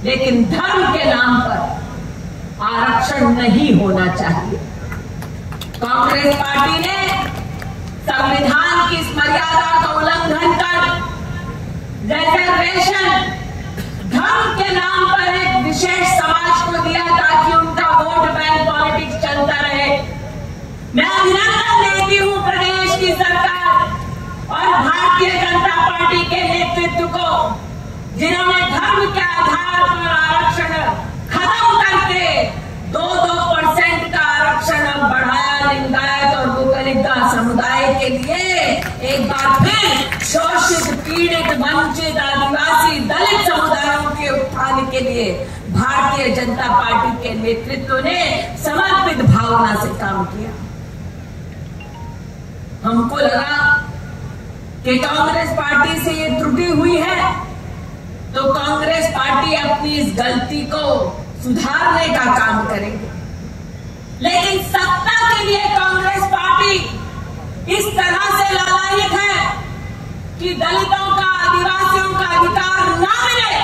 लेकिन धर्म के नाम पर आरक्षण नहीं होना चाहिए। कांग्रेस पार्टी ने संविधान की इस मर्यादा का उल्लंघन कर रिजर्वेशन धर्म के नाम पर एक विशेष समाज को दिया ताकि उनका वोट बैंक पॉलिटिक्स चलता रहे। मैं अभिनंदन देती हूं प्रदेश की सरकार और भारतीय जनता पार्टी के नेतृत्व को, जिन्होंने धर्म के आधार पर आरक्षण खत्म करके 2% का आरक्षण बढ़ाया। लिंगायत और गोकलिका समुदाय के लिए एक बार फिर शोषित, पीड़ित, वंचित, आदिवासी, दलित समुदायों के उत्थान के लिए भारतीय जनता पार्टी के नेतृत्व ने समर्पित भावना से काम किया। हमको लगा कि कांग्रेस पार्टी से ये त्रुटि हुई है तो कांग्रेस पार्टी अपनी इस गलती को सुधारने का काम करेगी, लेकिन सत्ता के लिए कांग्रेस पार्टी इस तरह से लालायित है कि दलितों का, आदिवासियों का अधिकार ना मिले,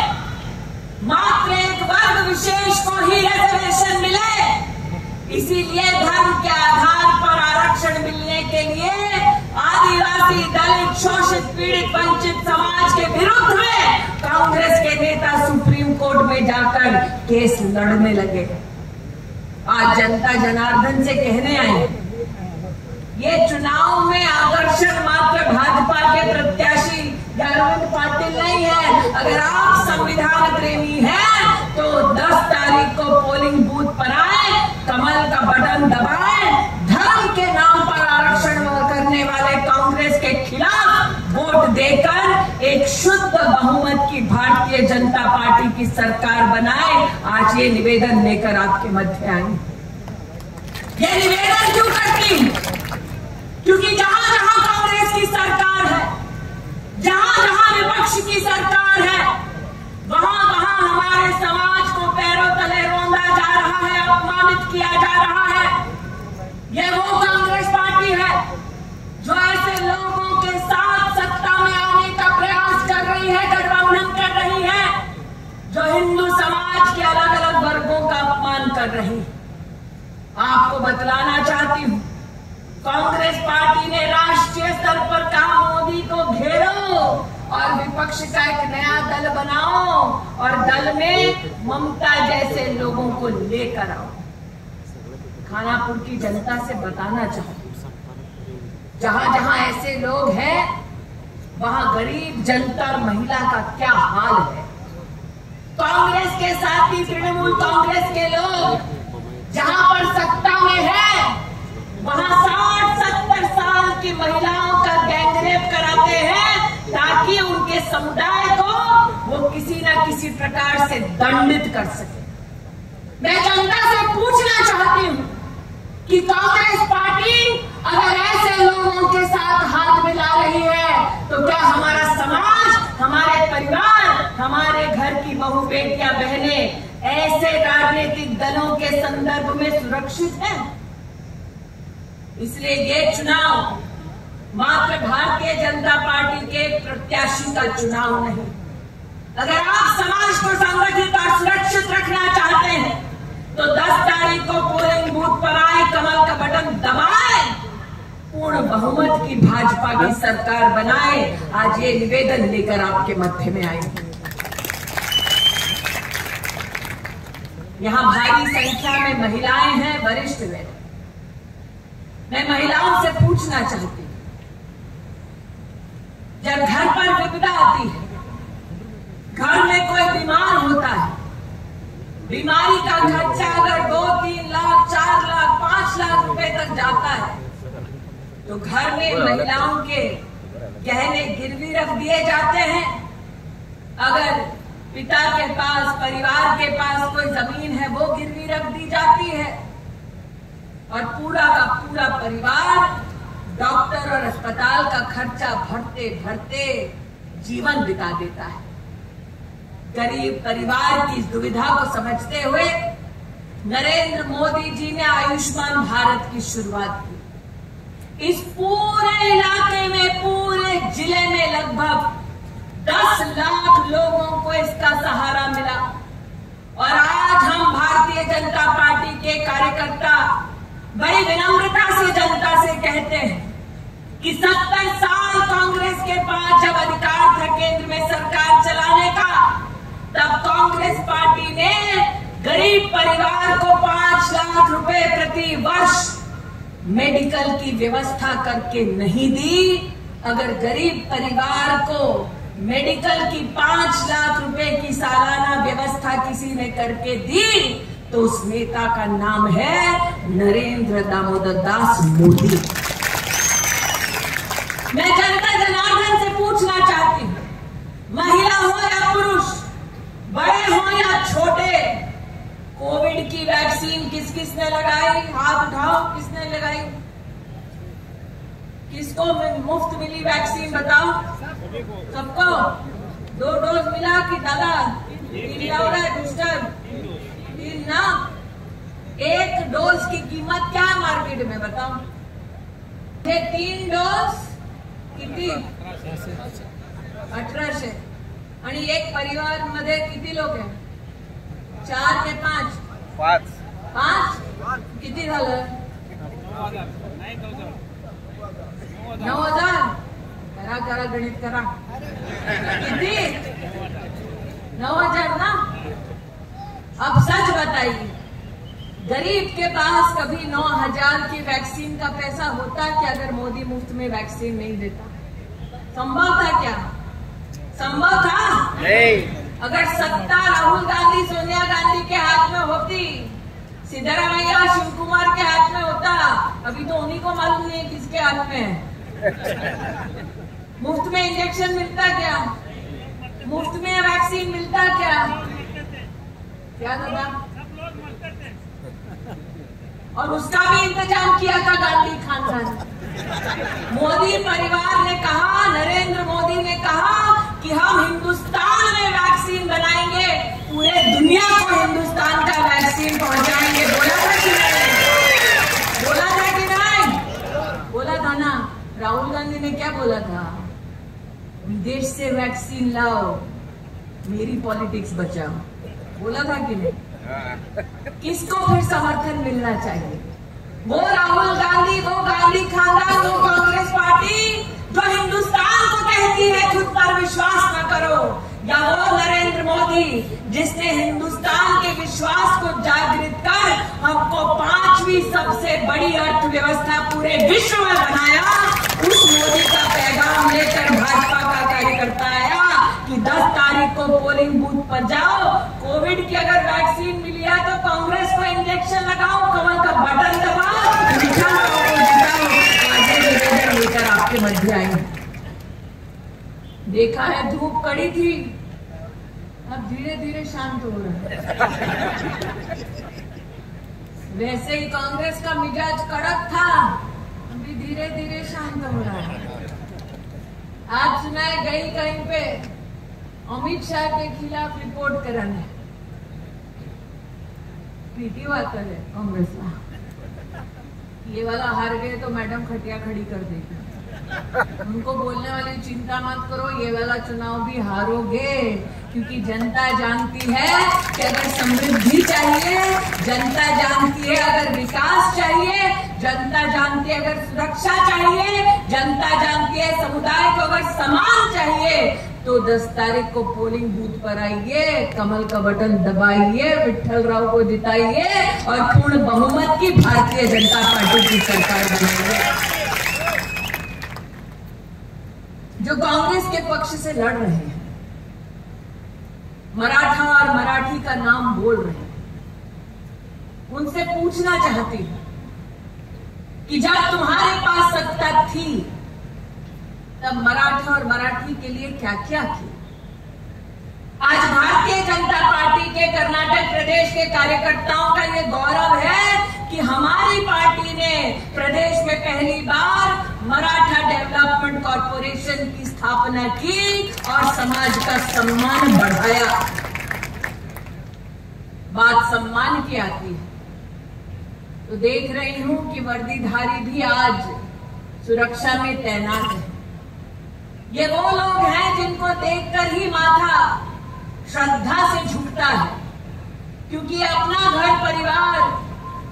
मात्र एक वर्ग विशेष को ही रिजर्वेशन मिले। इसीलिए धर्म के आधार पर आरक्षण मिलने के लिए आदिवासी, दलित, शोषित, पीड़ित, वंचित समाज के विरुद्ध में कांग्रेस के नेता सुप्रीम कोर्ट में जाकर केस लड़ने लगे। आज जनता जनार्दन से कहने आए, ये चुनाव में आकर्षण मात्र भाजपा के प्रत्याशी अरविंद पाटिल नहीं है। अगर आप संविधान प्रेमी हैं तो 10 तारीख को पोलिंग बूथ पर आए, कमल का बटन दबाएं, धर्म के नाम पर आरक्षण करने वाले कांग्रेस के खिलाफ वोट देकर एक शुद्ध बहुमत की भारतीय जनता पार्टी की सरकार बनाए। आज ये निवेदन लेकर आपके मध्य आई। ये निवेदन क्यों करती हूं? क्योंकि जहां जहां कांग्रेस की सरकार है, जहां जहां विपक्ष की सरकार है, वहां वहां हमारे समाज को पैरों तले रौंदा जा रहा है, अपमानित किया जा रहा है। ये वो कांग्रेस पार्टी है जो ऐसे लोगों के साथ सत्ता में आने का प्रयास कर रही है, गठबंधन कर रही है, जो हिंदू समाज के अलग अलग वर्गों का अपमान कर रही है। आपको बतलाना चाहती हूं, कांग्रेस पार्टी ने राष्ट्रीय स्तर पर कहा मोदी को घेरो और विपक्ष का एक नया दल बनाओ और दल में ममता जैसे लोगों को लेकर आओ। खानापुर की जनता से बताना चाहती हूं, जहां जहां ऐसे लोग हैं वहां गरीब जनता और महिला का क्या हाल है। कांग्रेस के साथी तृणमूल कांग्रेस के लोग जहां पर सत्ता में है वहां 60-70 साल की महिलाओं का गैंगरेप कराते हैं ताकि उनके समुदाय को वो किसी न किसी प्रकार से दंडित कर सके। मैं जनता से पूछना चाहती हूं कि कांग्रेस पार्टी अगर ऐसे लोगों के साथ हाथ मिला रही है तो क्या हमारा समाज, हमारे परिवार, हमारे घर की बहू, बेटियां, बहनें ऐसे राजनीतिक दलों के संदर्भ में सुरक्षित है? इसलिए ये चुनाव मात्र भारतीय जनता पार्टी के प्रत्याशी का चुनाव नहीं। अगर आप समाज को संगठित और सुरक्षित रखना चाहते हैं तो 10 तारीख को पोलिंग बूथ पर आए, कमल का बटन दबाएं, पूर्ण बहुमत की भाजपा की सरकार बनाए। आज ये निवेदन लेकर आपके मध्य में आए। यहां भारी संख्या में महिलाएं हैं, वरिष्ठ हैं। मैं महिलाओं से पूछना चाहती हूं, जब घर पर विपदा आती है, घर में कोई बीमार होता है, बीमारी का खर्चा अगर 2-3 लाख, 4 लाख, 5 लाख रुपए तक जाता है तो घर में महिलाओं के गहने गिरवी रख दिए जाते हैं। अगर पिता के पास, परिवार के पास कोई जमीन है वो गिरवी रख दी जाती है और पूरा का पूरा परिवार डॉक्टर और अस्पताल का खर्चा भरते भरते जीवन बिता देता है। गरीब परिवार की इस दुविधा को समझते हुए नरेंद्र मोदी जी ने आयुष्मान भारत की शुरुआत की। इस पूरे इलाके में, पूरे जिले में लगभग 10 लाख लोगों को इसका सहारा मिला। और आज हम भारतीय जनता पार्टी के कार्यकर्ता बड़ी विनम्रता से जनता से कहते हैं कि 70 साल कांग्रेस के पास जब अधिकार था केंद्र में सरकार चलाने का, तब कांग्रेस पार्टी ने गरीब परिवार को 5 लाख रुपए प्रति वर्ष मेडिकल की व्यवस्था करके नहीं दी। अगर गरीब परिवार को मेडिकल की 5 लाख रुपए की सालाना व्यवस्था किसी ने करके दी तो उस नेता का नाम है नरेंद्र दामोदर दास मोदी। मैं जनता जनार्दन से पूछना चाहती हूं, महिला हो या पुरुष, बड़े हो या छोटे, कोविड की वैक्सीन किस किसने लगाई? हाथ उठाओ, किसने लगाई? किसको मुफ्त मिली वैक्सीन बताओ? सबको 2 डोज मिला कि दादा 3 हो रहा है? बूस्टर 3 ना। 1 डोज की कीमत क्या है मार्केट में बताओ? 3 डोज किती? 1800। आणि एक परिवार मध्ये किती लोक आहे? 4 के 5? 5 किती झालं? 9000। करा गणित करा, किती? 9000 ना। अब सच बताइए, गरीब के पास कभी 9000 की वैक्सीन का पैसा होता क्या अगर मोदी मुफ्त में वैक्सीन नहीं देता? संभव था क्या? संभव था? नहीं। अगर सत्ता राहुल गांधी सोनिया गांधी के हाथ में होती, सिद्धरामैया शिव कुमार के हाथ में होता, अभी तो उन्हीं को मालूम नहीं है किसके हाथ में है। मुफ्त में इंजेक्शन मिलता क्या? मुफ्त में वैक्सीन मिलता क्या दादा? और उसका भी इंतजाम किया था गांधी खानदान। मोदी परिवार ने कहा, नरेंद्र मोदी ने कहा कि हम हिंदुस्तान में वैक्सीन बनाएंगे, पूरे दुनिया को हिंदुस्तान का वैक्सीन पहुंचाएंगे। बोला था कि नहीं? बोला था कि नहीं? बोला था ना। राहुल गांधी ने क्या बोला था? विदेश से वैक्सीन लाओ, मेरी पॉलिटिक्स बचाओ। बोला था कि नहीं? किसको फिर समर्थन मिलना चाहिए? वो राहुल गांधी, वो गांधी खानदान, वो कांग्रेस पार्टी जो हिंदुस्तान को कहती है खुद पर विश्वास न करो, या वो नरेंद्र मोदी जिसने हिंदुस्तान के विश्वास को जागृत कर हमको 5वीं सबसे बड़ी अर्थव्यवस्था पूरे विश्व में बनाया? उस मोदी का पैगाम लेकर भाजपा का कार्यकर्ता आया कि 10 तारीख को पोलिंग बूथ पर जाओ, कोविड की अगर वैक्सीन मिली है तो कांग्रेस को इंजेक्शन लगाओ, कमल का बटन दबाओ, लेकर आपके मध्य आई। देखा है धूप कड़ी थी, अब धीरे धीरे शांत हो रहा है। वैसे ही कांग्रेस का मिजाज कड़क था, अभी धीरे धीरे शांत हो रहा है। आज सुनाए गई कहीं पे अमित शाह के खिलाफ रिपोर्ट कराने, पीटी वाता है कांग्रेस ला, ये वाला हार गए तो मैडम खटिया खड़ी कर देगी। उनको बोलने वाली चिंता मत करो, ये वाला चुनाव भी हारोगे, क्योंकि जनता जानती है कि अगर समृद्धि चाहिए, जनता जानती है अगर विकास चाहिए, जनता जानती है अगर सुरक्षा चाहिए, जनता जानती है समुदाय को अगर सम्मान चाहिए, तो 10 तारीख को पोलिंग बूथ पर आइए, कमल का बटन दबाइए, विठल राव को जिताइए और पूर्ण बहुमत की भारतीय जनता पार्टी की सरकार बनाइए। जो कांग्रेस के पक्ष से लड़ रहे हैं, मराठा और मराठी का नाम बोल रहे हैं, उनसे पूछना चाहती हूं कि जब तुम्हारे पास सत्ता थी तब मराठा और मराठी के लिए क्या क्या किया? आज भारतीय जनता पार्टी के कर्नाटक प्रदेश के कार्यकर्ताओं का ये गौरव है कि हमारी पार्टी ने प्रदेश में पहली बार मराठा डेवलपमेंट कॉर्पोरेशन की स्थापना की और समाज का सम्मान बढ़ाया। बात सम्मान की आती है तो देख रही हूं कि वर्दीधारी भी आज सुरक्षा में तैनात है। ये वो लोग हैं जिनको देखकर ही माथा श्रद्धा से झुकता है। क्योंकि अपना घर परिवार,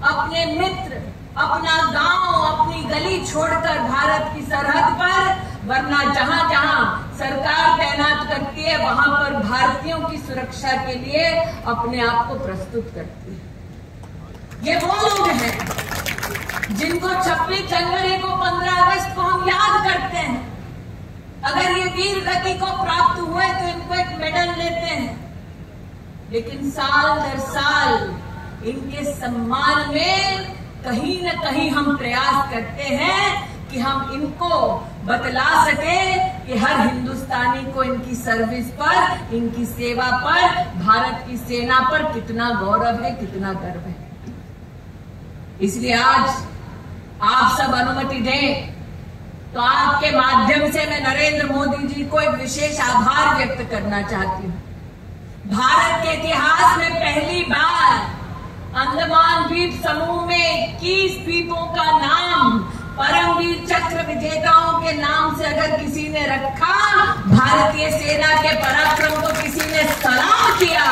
अपने मित्र, अपना गांव, अपनी गली छोड़कर भारत की सरहद पर, वरना जहां जहां सरकार तैनात करती है वहां पर भारतीयों की सुरक्षा के लिए अपने आप को प्रस्तुत करती है। ये वो लोग हैं जिनको 26 जनवरी को, 15 अगस्त को हम याद करते हैं। अगर ये वीर गति को प्राप्त हुए तो इनको एक मेडल देते हैं, लेकिन साल दर साल इनके सम्मान में कहीं न कहीं हम प्रयास करते हैं कि हम इनको बतला सके कि हर हिंदुस्तानी को इनकी सर्विस पर, इनकी सेवा पर, भारत की सेना पर कितना गौरव है, कितना गर्व है। इसलिए आज आप सब अनुमति दें तो आपके माध्यम से मैं नरेंद्र मोदी जी को एक विशेष आभार व्यक्त करना चाहती हूँ। भारत के इतिहास में पहली बार अंडमान द्वीप समूह में 21 द्वीपों का नाम परमवीर चक्र विजेताओं के नाम से अगर किसी ने रखा, भारतीय सेना के पराक्रम को किसी ने सलाम किया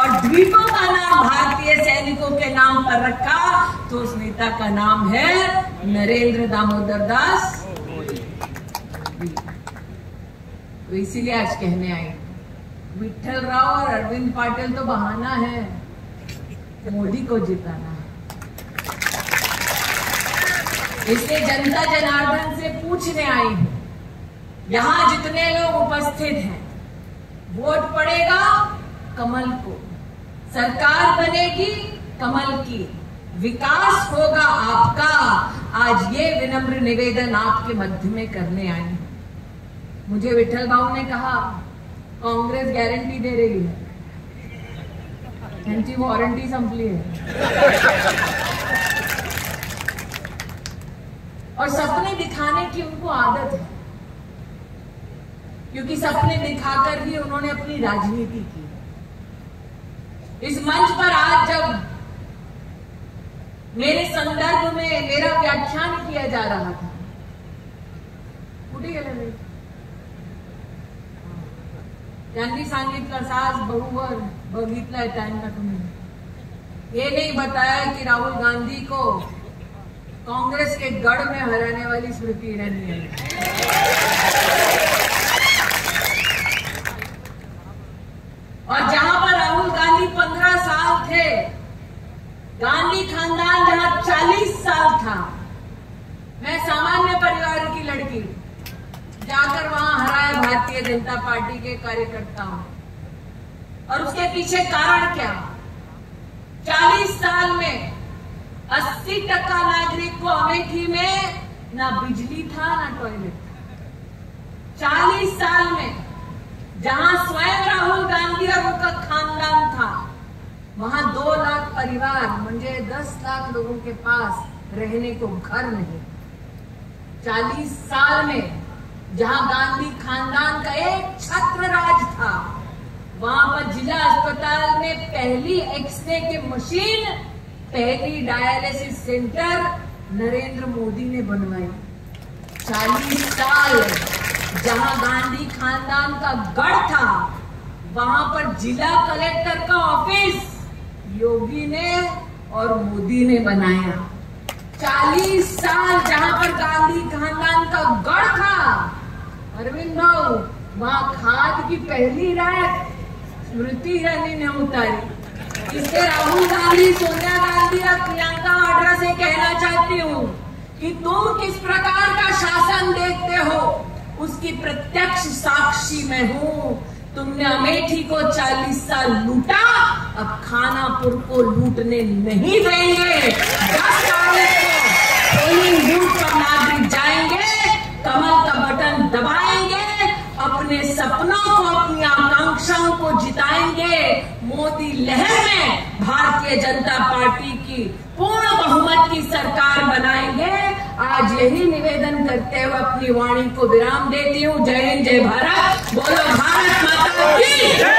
और द्वीपों का नाम भारतीय सैनिकों के नाम पर रखा, तो उस नेता का नाम है नरेंद्र दामोदर दास। तो इसीलिए आज कहने आई, विठल राव और अरविंद पाटिल तो बहाना है, मोदी को जिताना है। इसलिए जनता जनार्दन से पूछने आई हूं, यहां जितने लोग उपस्थित हैं, वोट पड़ेगा कमल को, सरकार बनेगी कमल की, विकास होगा आपका। आज ये विनम्र निवेदन आपके मध्य में करने आई हूं। मुझे विठल बाबू ने कहा कांग्रेस गारंटी दे रही है, त्यांची वारंटी संपली है। और सपने दिखाने की उनको आदत है, क्योंकि सपने दिखाकर ही उन्होंने अपनी राजनीति की। इस मंच पर आज जब मेरे संदर्भ में मेरा व्याख्यान किया जा रहा था, कुठे गेले त्यांनी सांगितलं सास बहुवर बघितलाय त्यांना तुम्ही, ये नहीं बताया कि राहुल गांधी को कांग्रेस के गढ़ में हराने वाली स्मृति ईरानी है। और जहां पर राहुल गांधी 15 साल थे, गांधी खानदान जहां 40 साल था, मैं सामान्य परिवार की लड़की जाकर वहां हराया भारतीय जनता पार्टी के कार्यकर्ताओं। और उसके पीछे कारण क्या? 40 साल में 80% नागरिक को अमेठी में ना बिजली था ना टॉयलेट था। 40 साल में जहां स्वयं राहुल गांधी और उनका खानदान था, वहां 2 लाख परिवार म्हणजे 10 लाख लोगों के पास रहने को घर नहीं। 40 साल में जहां गांधी खानदान का एक छत्र राज था, वहां पर जिला अस्पताल में पहली एक्सरे की मशीन, पहली डायलिसिस सेंटर नरेंद्र मोदी ने बनवाई। 40 साल जहां गांधी खानदान का गढ़ था, वहां पर जिला कलेक्टर का ऑफिस योगी ने और मोदी ने बनाया। 40 साल जहां पर गांधी खानदान का गढ़ था, अरविंद भाऊ, वहां खाद की पहली रैक स्मृति ईरानी ने उतारी। इससे राहुल गांधी, सोनिया गांधी और प्रियंका वाड्रा से कहना चाहती हूँ कि तुम किस प्रकार का शासन देखते हो, उसकी प्रत्यक्ष साक्षी मैं हूँ। तुमने अमेठी को 40 साल लूटा, अब खानापुर को लूटने नहीं देंगे। 10 तारीख को पोलिंग बूथ पर नागरिक जाएंगे, कमल का बटन दबाएंगे, अपने सपनों को, अपनी आकांक्षाओं को जिताएंगे। मोदी लहर में भारतीय जनता पार्टी की पूर्ण बहुमत की सरकार बनाएंगे। आज यही निवेदन करते हुए अपनी वाणी को विराम देती हूँ। जय हिंद, जय भारत, बोलो भारत माता की।